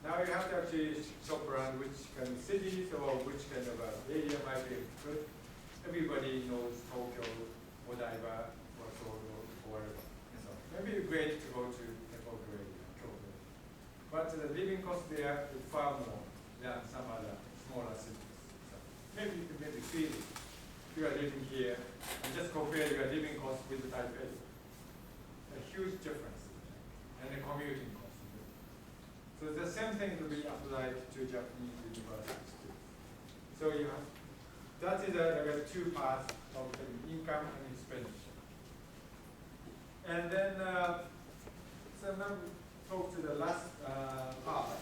B: Now you have to actually shop around which kind of cities or which kind of area might be good. Everybody knows Tokyo, Odaiba, or Kyoto, or whatever. And so on. Maybe it's great to go to the Tokyo area, Kyoto. But the living cost there is far more than some other smaller cities. Maybe you can maybe feel it. If you are living here, and just compare your living cost with the Taipei. a huge difference, and the commuting cost. So the same thing will be applied to Japanese universities too. So you have, that is there are two parts of the income and expenditure. And then, so now we talk to the last part.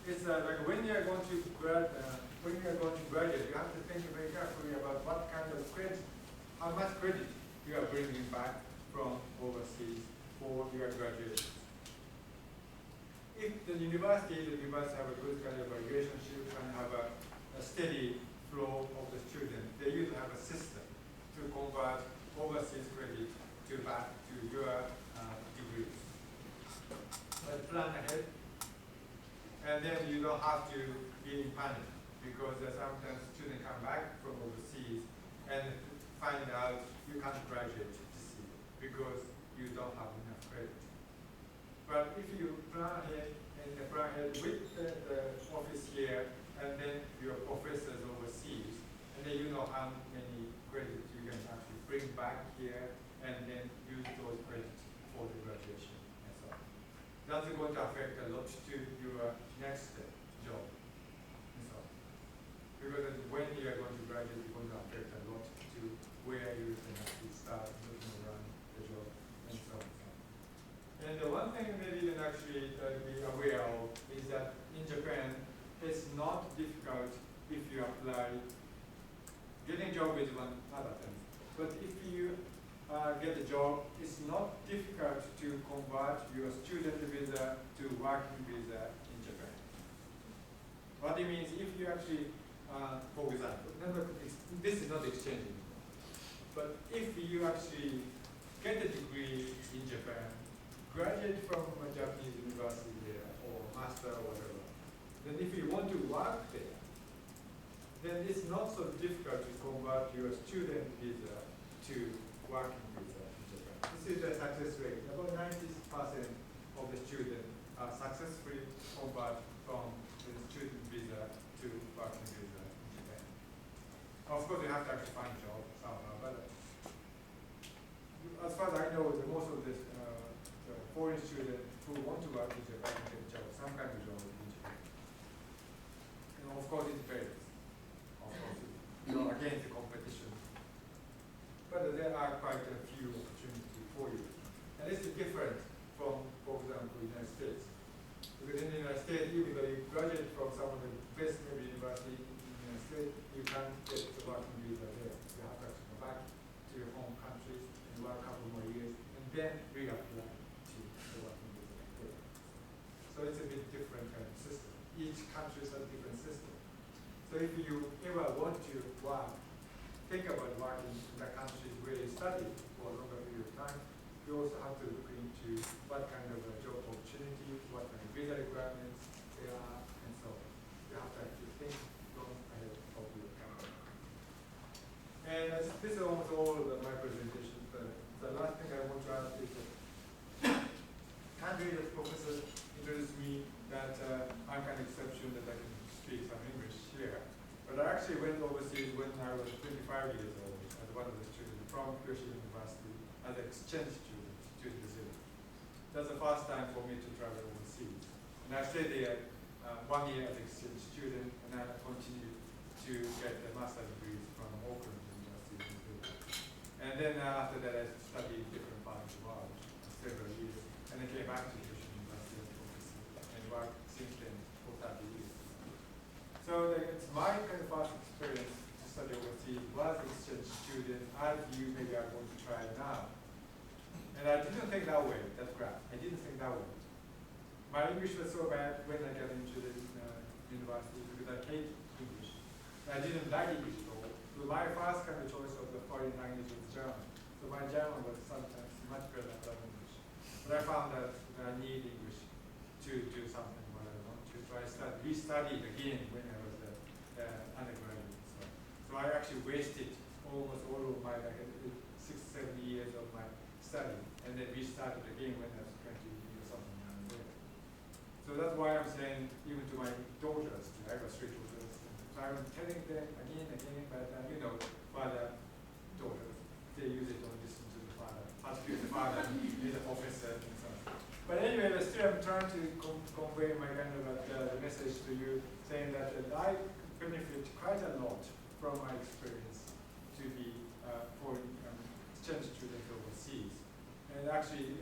B: It's like when you are going to graduate, you have to think very carefully about what kind of credit, how much credit you are bringing back from overseas for your graduation. If the university have a good kind of a relationship and have a steady flow of the students, they usually have a system to convert overseas credit to back to your degrees. But plan ahead, and then you don't have to be in panic because sometimes students come back from overseas and find out you can't graduate this year because you don't have enough credit. But if you plan ahead and plan ahead with the office here and then your professors overseas, and then you know how many credits you can actually bring back here and then use those credits for the graduation and so on. That's going to affect a lot to your next job and so on. Because when you are going to graduate, it's going to affect a lot to where you can actually start looking around the job and so on. And the one thing maybe you can actually be aware of is that in Japan, it's not difficult if you apply. Getting a job is one other thing. But if you get a job, it's not difficult to convert your student visa to working visa in Japan. What it means, if you actually, for example, this is not exchanging, but if you actually get a degree in Japan, graduate from a Japanese university there, or master or whatever, then if you want to work there, then it's not so difficult to convert your student visa to working visa in Japan. This is the success rate. About 90% of the students are successfully converted from the student visa to working visa in Japan. Of course, you have to actually find a job somehow, but as far as I know, most of the foreign students who want to work in Japan get a job, some kind of job in Japan. And of course, it varies. Of course, you are against the competition. But there are quite a few opportunities for you. And this is different from, for example, the United States. Because in the United States, even though you graduate from some of the best maybe university in the United States, you can't get the working visa there. You have to actually go back to your home country and work a couple more years, and then reapply to the working visa there. So it's a bit different kind of system. Each country has a different system. So if you ever want to work, think about working in the countries where you study for a longer period of time, you also have to look into what kind of job opportunities, what kind of visa requirements there are, and so on. You have to actually think long ahead of your company. And this is almost all of my presentation. The last thing I want to add is that the professor introduced me that I'm kind of exception that I can speak some English here. But I actually went overseas when I was 25 years old as one of the students from Hiroshima University as an exchange student to Brazil. That's the first time for me to travel overseas. And I stayed there 1 year as an exchange student, and I continued to get a master's degree from Auckland University in Brazil. And then after that, I studied different parts of the world for several years, and I came back to Hiroshima University as a professor and worked since then for 30 years. So it's my kind of first experience to study overseas was exchange student, as you maybe are going to try now. And I didn't think that way, that's crap. I didn't think that way. My English was so bad when I got into the university because I hate English. I didn't like English at all. So my first kind of choice of the foreign language was German. So my German was sometimes much better than English. But I found that I need English to do something what I want to. So I restudied again when I was undergraduate. So I actually wasted almost all of my 6-7 years of my study, and then restarted again when I was 20 or something around there. So that's why I'm saying, even to my daughters, I got 3 daughters, so I'm telling them again and again, but father, daughters, they usually don't listen to the father. the father is a professor and so on. But anyway, still I'm trying to convey my kind of the message to you, saying that I benefit quite a lot from my experience to be foreign exchange student overseas, and actually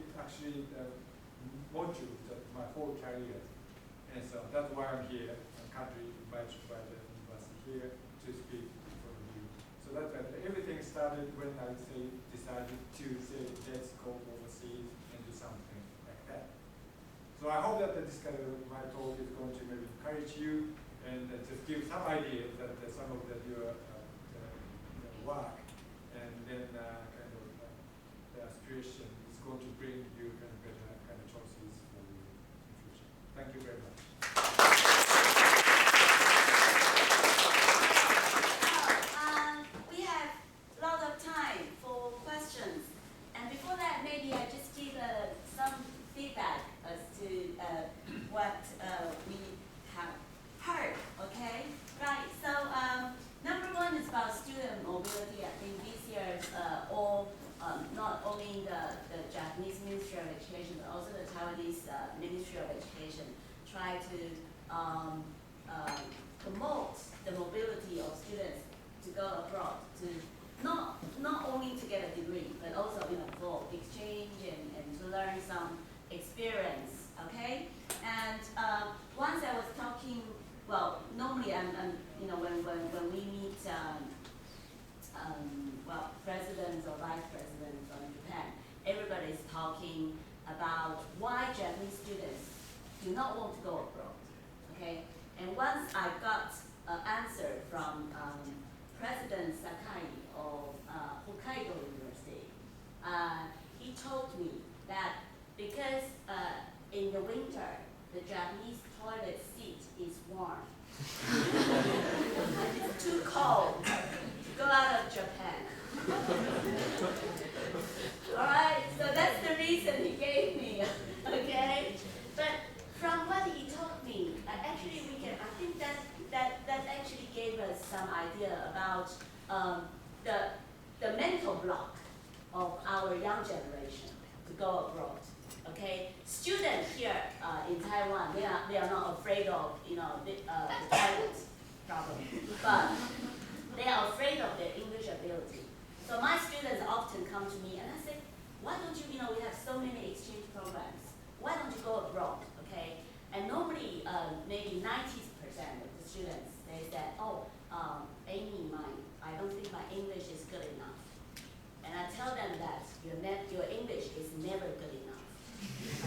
B: motivated my whole career. And so that's why I'm here. I'm currently invited by the university here to speak in front of you. So that everything started when I decided to say let's go overseas and do something like that. So I hope that this kind of my talk is going to maybe encourage you and just give some idea that some of your work and then the aspiration is going to bring you kind of better kind of choices for you in the future. Thank you very much.
A: We have a lot of time for questions. And before that, maybe I just give some feedback as to what we have heard, okay? Right, so number one is about student mobility. I think this year's not only the Japanese Ministry of Education, but also the Taiwanese Ministry of Education try to promote the mobility of students to go abroad, to not only to get a degree, but also for exchange and to learn some experience, okay? And once I was talking, well, normally I'm when we meet presidents or vice presidents from Japan, everybody is talking about why Japanese students do not want to go abroad, okay? And once I got an answer from President Sakai of Hokkaido University, he told me that because in the winter, the Japanese toilet seat is warm. And it's too cold to go out of Japan. All right, so that's the reason he gave me, okay? But from what he told me, actually I think that actually gave us some idea about the mental block of our young generation to go abroad. Okay, students here in Taiwan, they are not afraid of the toilet problem, but they are afraid of their English ability. So my students often come to me and I say, why don't you, we have so many exchange programs. Why don't you go abroad? Okay, and normally maybe 90% of the students they said, oh, Amy, I don't think my English is good enough. And I tell them that your English is never good enough.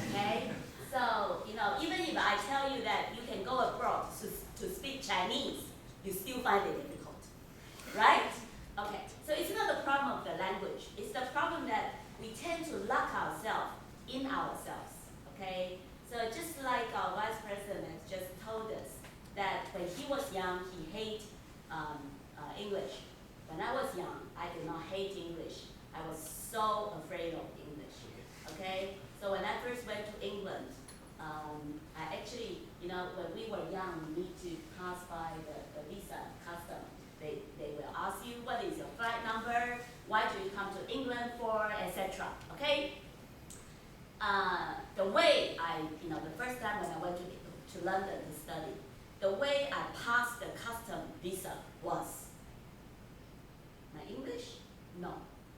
A: Okay? So, even if I tell you that you can go abroad to speak Chinese, you still find it difficult. Right? Okay. So it's not the problem of the language. It's the problem that we tend to lock ourselves in ourselves. Okay? So just like our vice president has just told us that when he was young, he hated English. When I was young, I did not hate English. I was so afraid of English. Okay? So when I first went to England, I actually, when we were young, we need to pass by the visa custom. They will ask you, what is your flight number? Why do you come to England for, etc. Okay? The way the first time when I went to London to study, the way I passed the custom visa was my English? No,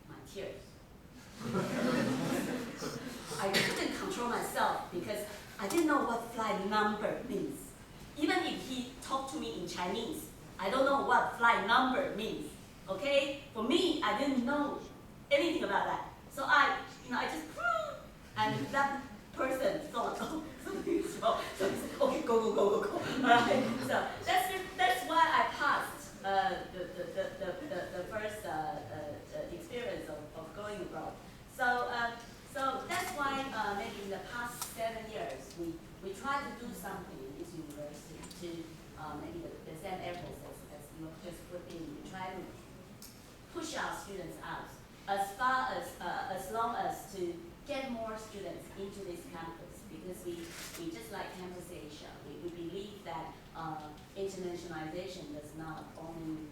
A: my tears. I couldn't control myself because I didn't know what flight number means. Even if he talked to me in Chinese, I don't know what flight number means. Okay? For me, I didn't know anything about that. So I just, and that person thought, oh, something is wrong. So he said, okay, go. Alright? So that's why I passed the first experience of going abroad. So that's why maybe in the past 7 years we try to do something in this university to maybe the same efforts as you just put in. We try to push our students out as long as to get more students into this campus, because we just like Campus Asia. We believe that internationalization does not only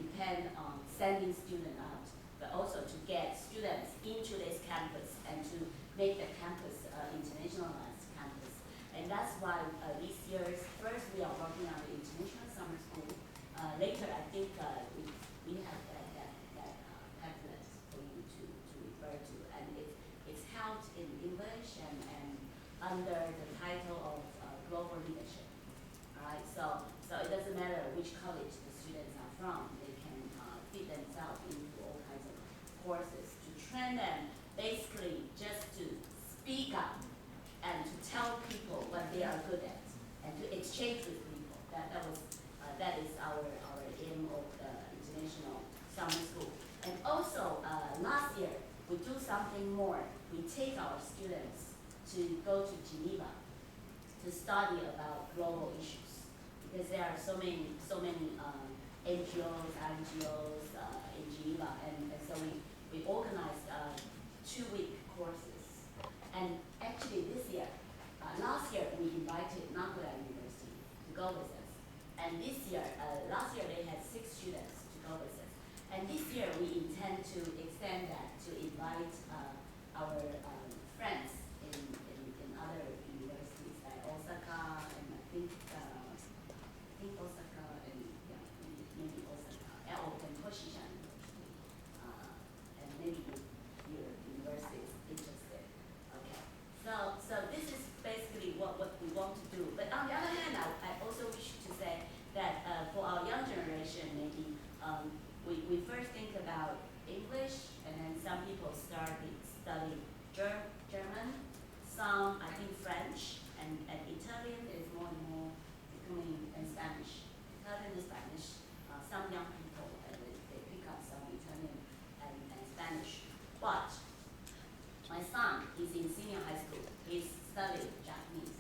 A: depend on sending students out, but also to get students into this campus and to make the campus internationalized campus. And that's why this year's first we are working on the international summer school. Later, I think we have that pamphlet for you to refer to, and it's held in English and under the title of Global Leadership. Alright, so it doesn't matter which college the students are from, they can fit themselves into all kinds of courses to train them basically just to speak up and to tell people what they are good at and to exchange with people. That is our aim of the international summer school. And also last year we do something more. We take our students to go to Geneva to study about global issues, because there are so many NGOs, INGOs in Geneva, and so we organized 2-week courses. And actually this year, last year we invited Nagoya University to go with us, and this year, last year they had 6 students to go with us, and this year we intend to extend that to invite our friends in other universities like Osaka, and I think Osaka, and yeah, maybe Osaka, and Toshishan University, and maybe your university is interested. Okay, so this is basically what we want to do. But on the other hand, I also wish to say that for our young generation, maybe we first think about English, and then some people started studying German, some I think French, and Italian is more and more becoming, and Spanish. Italian and Spanish. Some young people they pick up some Italian and Spanish. But my son is in senior high school. He's studying Japanese.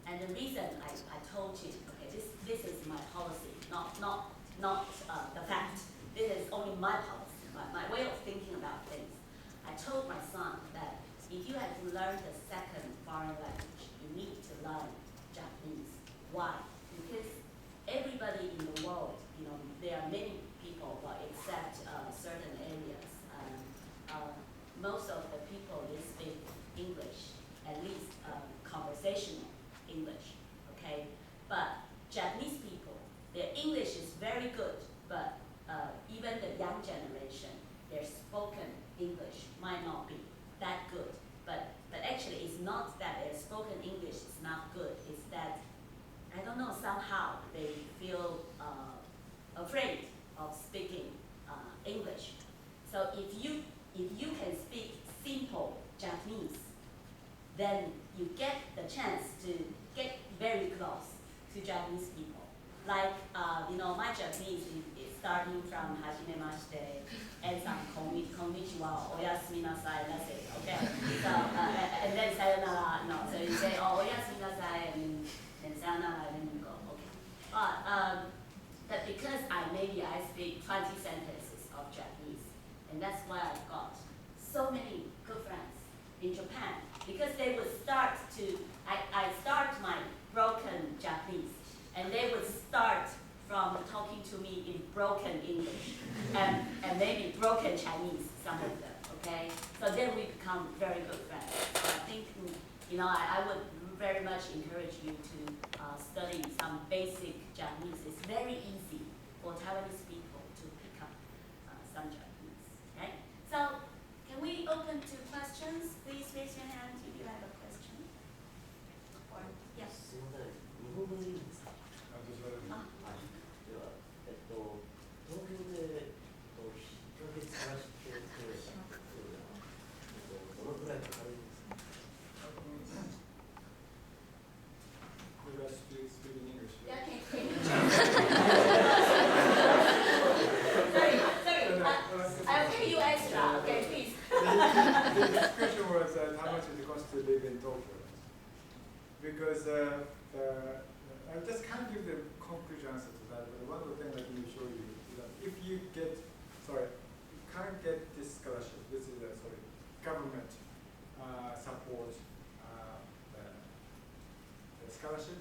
A: And the reason I told him, okay, this is my policy, not the fact. This is only my policy, my way of thinking about things. I told my son that if you have to learn the second foreign language, you need to learn Japanese. Why? Because everybody in the world, there are many people, but except certain areas, most of the people they speak English, at least conversational English, okay? But Japanese people, their English is very good, but even the young generation, their spoken English might not be that good. But actually it's not that their spoken English is not good, it's that, I don't know, somehow they feel afraid of speaking English. So if you can speak simple Japanese, then you get the chance to get very close to Japanese people. Like, my Japanese is starting from hajimemashite and some konnichiwa, oyasuminasai, that's it, okay? So, and then sayonara, so you say, oyasuminasai, and then sayonara, and then you go, okay. But because I speak 20 sentences of Japanese, and that's why I've got so many good friends in Japan, because they would start to, I start my broken Japanese, and they would start from talking to me in broken English, and maybe broken Chinese, some of them, okay? So then we become very good friends. So I think, I would very much encourage you to study some basic Japanese. It's very easy for Taiwanese people to pick up some Japanese, okay? So, can we open to questions? Please raise your hand if you have a question. Or, yes.
D: すみません、日本語でいいんですか？
A: あ
D: はい。では、東京で1ヶ月探してて、どのくらいかかるんですか？
B: You guys speak in English.
A: Yeah, can you sorry, I'll pay you extra, okay, please.
B: The question was how much it costs to live in Tokyo. Because I just can't give the concrete answer to that, but one of the things I can show you is that if you can't get this scholarship, this is government support the scholarship,